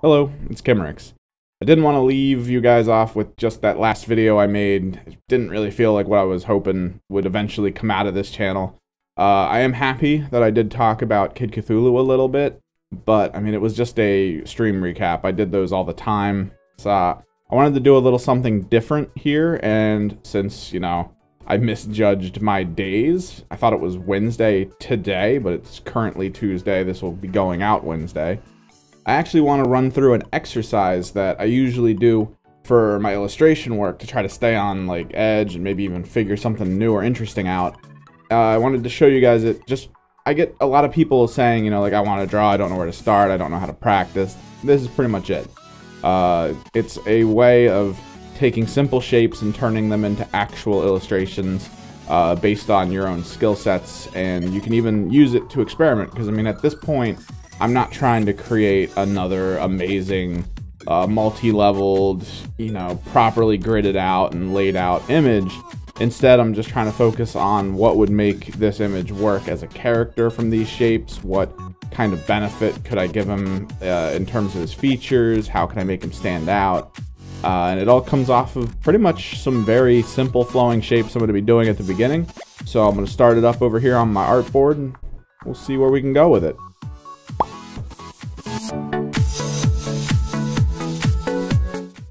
Hello, it's Kimmerix. I didn't want to leave you guys off with just that last video I made. It didn't really feel like what I was hoping would eventually come out of this channel. I am happy that I did talk about Kid Cthulhu a little bit, but I mean, it was just a stream recap. I did those all the time. So I wanted to do a little something different here, and since, you know, I misjudged my days, I thought it was Wednesday today, but it's currently Tuesday. This will be going out Wednesday. I actually want to run through an exercise that I usually do for my illustration work to try to stay on like edge and maybe even figure something new or interesting out. I wanted to show you guys it. I get a lot of people saying, you know, like, I want to draw, I don't know where to start, I don't know how to practice. This is pretty much it. It's a way of taking simple shapes and turning them into actual illustrations based on your own skill sets, and you can even use it to experiment, because I mean, at this point, I'm not trying to create another amazing, multi-leveled, you know, properly gridded out and laid out image. Instead, I'm just trying to focus on what would make this image work as a character from these shapes. What kind of benefit could I give him in terms of his features? How can I make him stand out? And it all comes off of pretty much some very simple flowing shapes I'm going to be doing at the beginning. So I'm going to start it up over here on my artboard, and we'll see where we can go with it.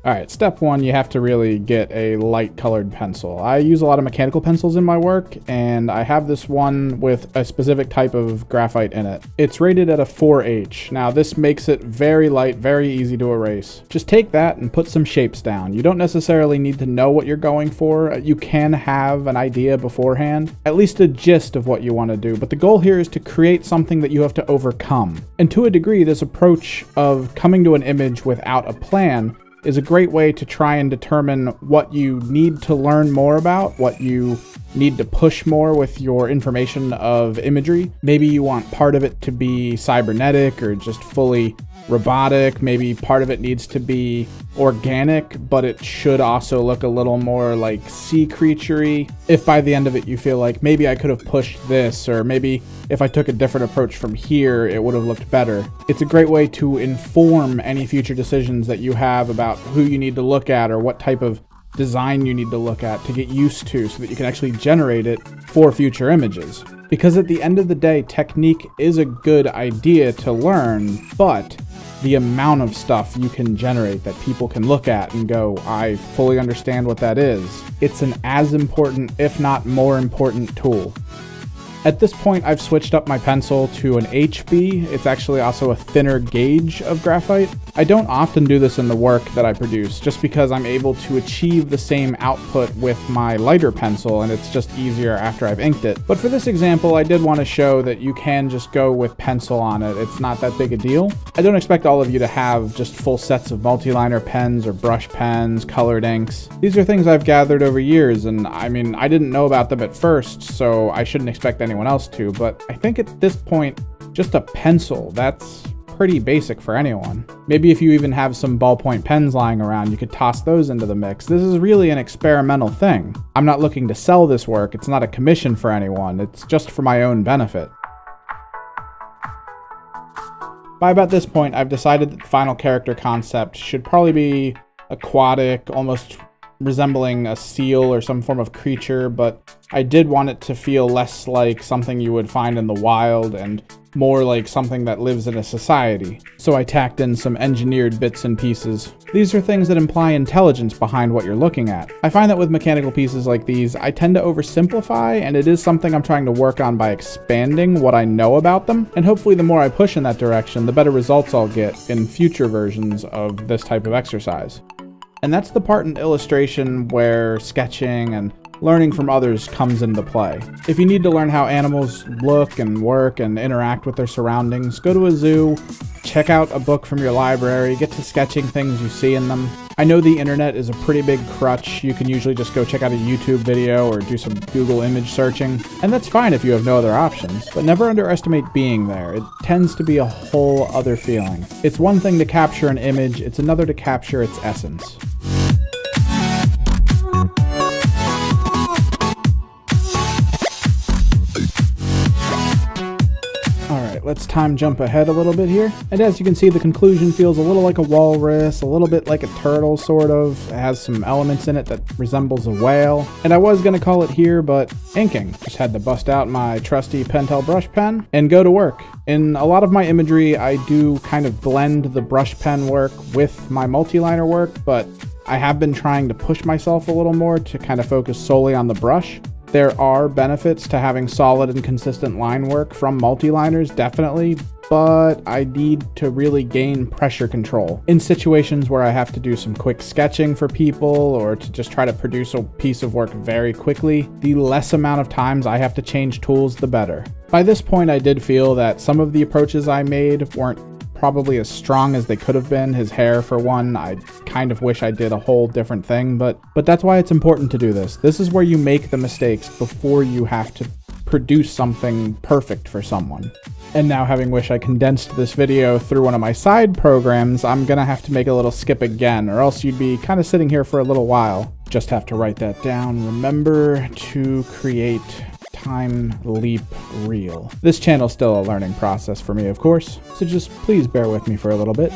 Alright, step one, you have to really get a light colored pencil. I use a lot of mechanical pencils in my work, and I have this one with a specific type of graphite in it. It's rated at a 4H. Now this makes it very light, very easy to erase. Just take that and put some shapes down. You don't necessarily need to know what you're going for. You can have an idea beforehand, at least a gist of what you want to do, but the goal here is to create something that you have to overcome. And to a degree, this approach of coming to an image without a plan is a great way to try and determine what you need to learn more about, what you need to push more with your information of imagery. Maybe you want part of it to be cybernetic or just fully robotic. Maybe part of it needs to be organic, but it should also look a little more like sea creature-y. If by the end of it you feel like maybe I could have pushed this, or maybe if I took a different approach from here, it would have looked better. It's a great way to inform any future decisions that you have about who you need to look at or what type of design you need to look at to get used to, so that you can actually generate it for future images. Because at the end of the day, technique is a good idea to learn, but the amount of stuff you can generate that people can look at and go, I fully understand what that is, it's an as important, if not more important, tool. At this point, I've switched up my pencil to an HB. It's actually also a thinner gauge of graphite. I don't often do this in the work that I produce, just because I'm able to achieve the same output with my lighter pencil, and it's just easier after I've inked it. But for this example, I did want to show that you can just go with pencil on it. It's not that big a deal. I don't expect all of you to have just full sets of multi-liner pens or brush pens, colored inks. These are things I've gathered over years, and I mean, I didn't know about them at first, so I shouldn't expect anyone else to, but I think at this point, just a pencil, that's pretty basic for anyone. Maybe if you even have some ballpoint pens lying around, you could toss those into the mix. This is really an experimental thing. I'm not looking to sell this work. It's not a commission for anyone. It's just for my own benefit. By about this point, I've decided that the final character concept should probably be aquatic, almost resembling a seal or some form of creature, but I did want it to feel less like something you would find in the wild and more like something that lives in a society. So I tacked in some engineered bits and pieces. These are things that imply intelligence behind what you're looking at. I find that with mechanical pieces like these, I tend to oversimplify, and it is something I'm trying to work on by expanding what I know about them. And hopefully the more I push in that direction, the better results I'll get in future versions of this type of exercise. And that's the part in illustration where sketching and learning from others comes into play. If you need to learn how animals look and work and interact with their surroundings, go to a zoo, check out a book from your library, get to sketching things you see in them. I know the internet is a pretty big crutch. You can usually just go check out a YouTube video or do some Google image searching, and that's fine if you have no other options, but never underestimate being there. It tends to be a whole other feeling. It's one thing to capture an image, it's another to capture its essence. let's time jump ahead a little bit here. And as you can see, the conclusion feels a little like a walrus, a little bit like a turtle, sort of. It has some elements in it that resembles a whale. And I was gonna call it here, but inking. Just had to bust out my trusty Pentel brush pen and go to work. In a lot of my imagery, I do kind of blend the brush pen work with my multi-liner work, but I have been trying to push myself a little more to kind of focus solely on the brush. There are benefits to having solid and consistent line work from multi-liners, definitely, but I need to really gain pressure control. In situations where I have to do some quick sketching for people or to just try to produce a piece of work very quickly, the less amount of times I have to change tools, the better. By this point, I did feel that some of the approaches I made weren't probably as strong as they could have been. His hair, for one, I kind of wish I did a whole different thing, but that's why it's important to do this. This is where you make the mistakes before you have to produce something perfect for someone. And now, having wished I condensed this video through one of my side programs, I'm gonna have to make a little skip again, or else you'd be kind of sitting here for a little while. Just have to write that down. Remember to create time leap reel. This channel's still a learning process for me, of course, so just please bear with me for a little bit.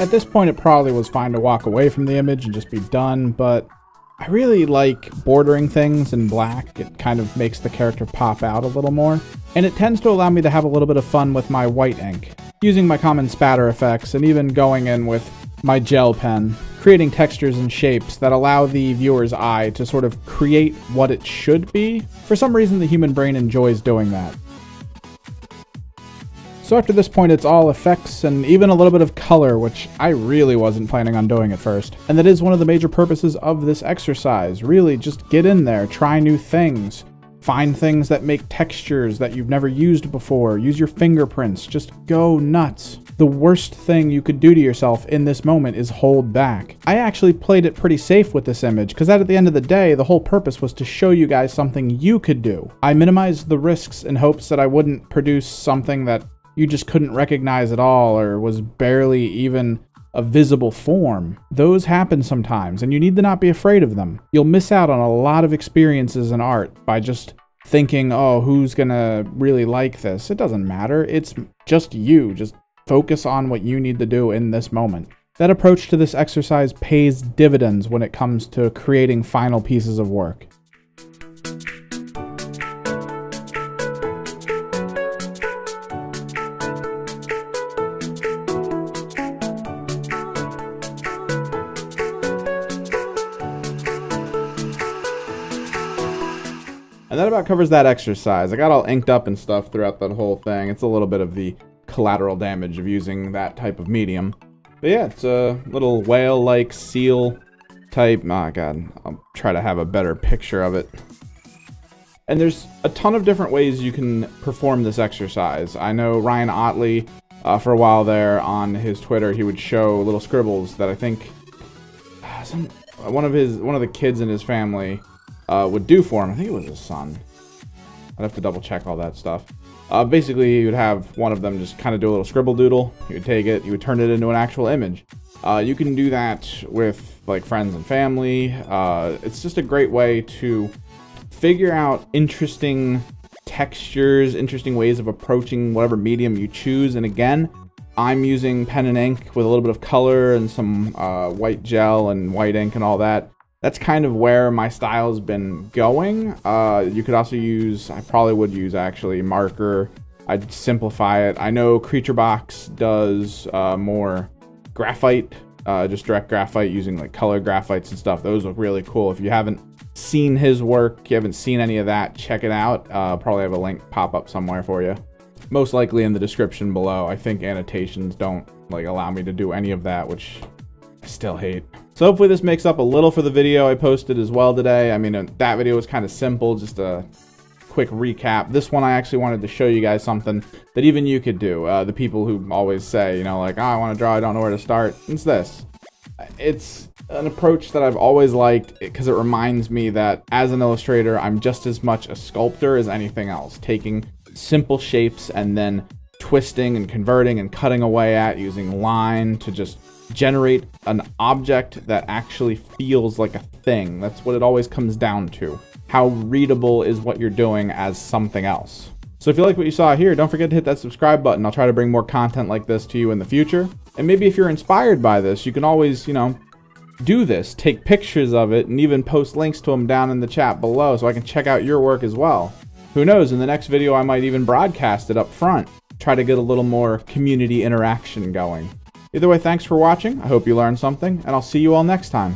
At this point, it probably was fine to walk away from the image and just be done, but I really like bordering things in black. It kind of makes the character pop out a little more, and it tends to allow me to have a little bit of fun with my white ink, using my common spatter effects and even going in with my gel pen, creating textures and shapes that allow the viewer's eye to sort of create what it should be. For some reason, the human brain enjoys doing that. So after this point, it's all effects and even a little bit of color, which I really wasn't planning on doing at first. And that is one of the major purposes of this exercise. Really, just get in there, try new things, find things that make textures that you've never used before, use your fingerprints, just go nuts. The worst thing you could do to yourself in this moment is hold back. I actually played it pretty safe with this image, because at the end of the day, the whole purpose was to show you guys something you could do. I minimized the risks in hopes that I wouldn't produce something that you just couldn't recognize at all or was barely even a visible form. Those happen sometimes, and you need to not be afraid of them. You'll miss out on a lot of experiences in art by just thinking, oh, who's gonna really like this? It doesn't matter. It's just you. Just focus on what you need to do in this moment. That approach to this exercise pays dividends when it comes to creating final pieces of work. And that about covers that exercise. I got all inked up and stuff throughout that whole thing. It's a little bit of the collateral damage of using that type of medium. But yeah, it's a little whale-like seal type. Oh god, I'll try to have a better picture of it. And there's a ton of different ways you can perform this exercise. I know Ryan Otley, for a while there on his Twitter, he would show little scribbles that I think one of the kids in his family would do for him. I think it was his son. I'd have to double check all that stuff. Basically, you would have one of them just kind of do a little scribble doodle. You would take it, you would turn it into an actual image. You can do that with like friends and family. It's just a great way to figure out interesting textures, interesting ways of approaching whatever medium you choose. And again, I'm using pen and ink with a little bit of color and some white gel and white ink and all that. That's kind of where my style's been going. You could also use, I probably would use actually, marker. I'd simplify it. I know Creature Box does more graphite, just direct graphite using like color graphites and stuff. Those look really cool. If you haven't seen his work, you haven't seen any of that, check it out. Probably have a link pop up somewhere for you. Most likely in the description below. I think annotations don't like allow me to do any of that, which I still hate. So hopefully this makes up a little for the video I posted as well today. I mean, that video was kind of simple, just a quick recap. This one I actually wanted to show you guys something that even you could do. The people who always say, you know, like, oh, I want to draw, I don't know where to start. It's this. It's an approach that I've always liked because it reminds me that as an illustrator, I'm just as much a sculptor as anything else. Taking simple shapes and then twisting and converting and cutting away at using line to just generate an object that actually feels like a thing. That's what it always comes down to. How readable is what you're doing as something else? So if you like what you saw here, don't forget to hit that subscribe button. I'll try to bring more content like this to you in the future. And maybe if you're inspired by this, you can always, do this. Take pictures of it and even post links to them down in the chat below so I can check out your work as well. Who knows, in the next video I might even broadcast it up front. Try to get a little more community interaction going. Either way, thanks for watching. I hope you learned something, and I'll see you all next time.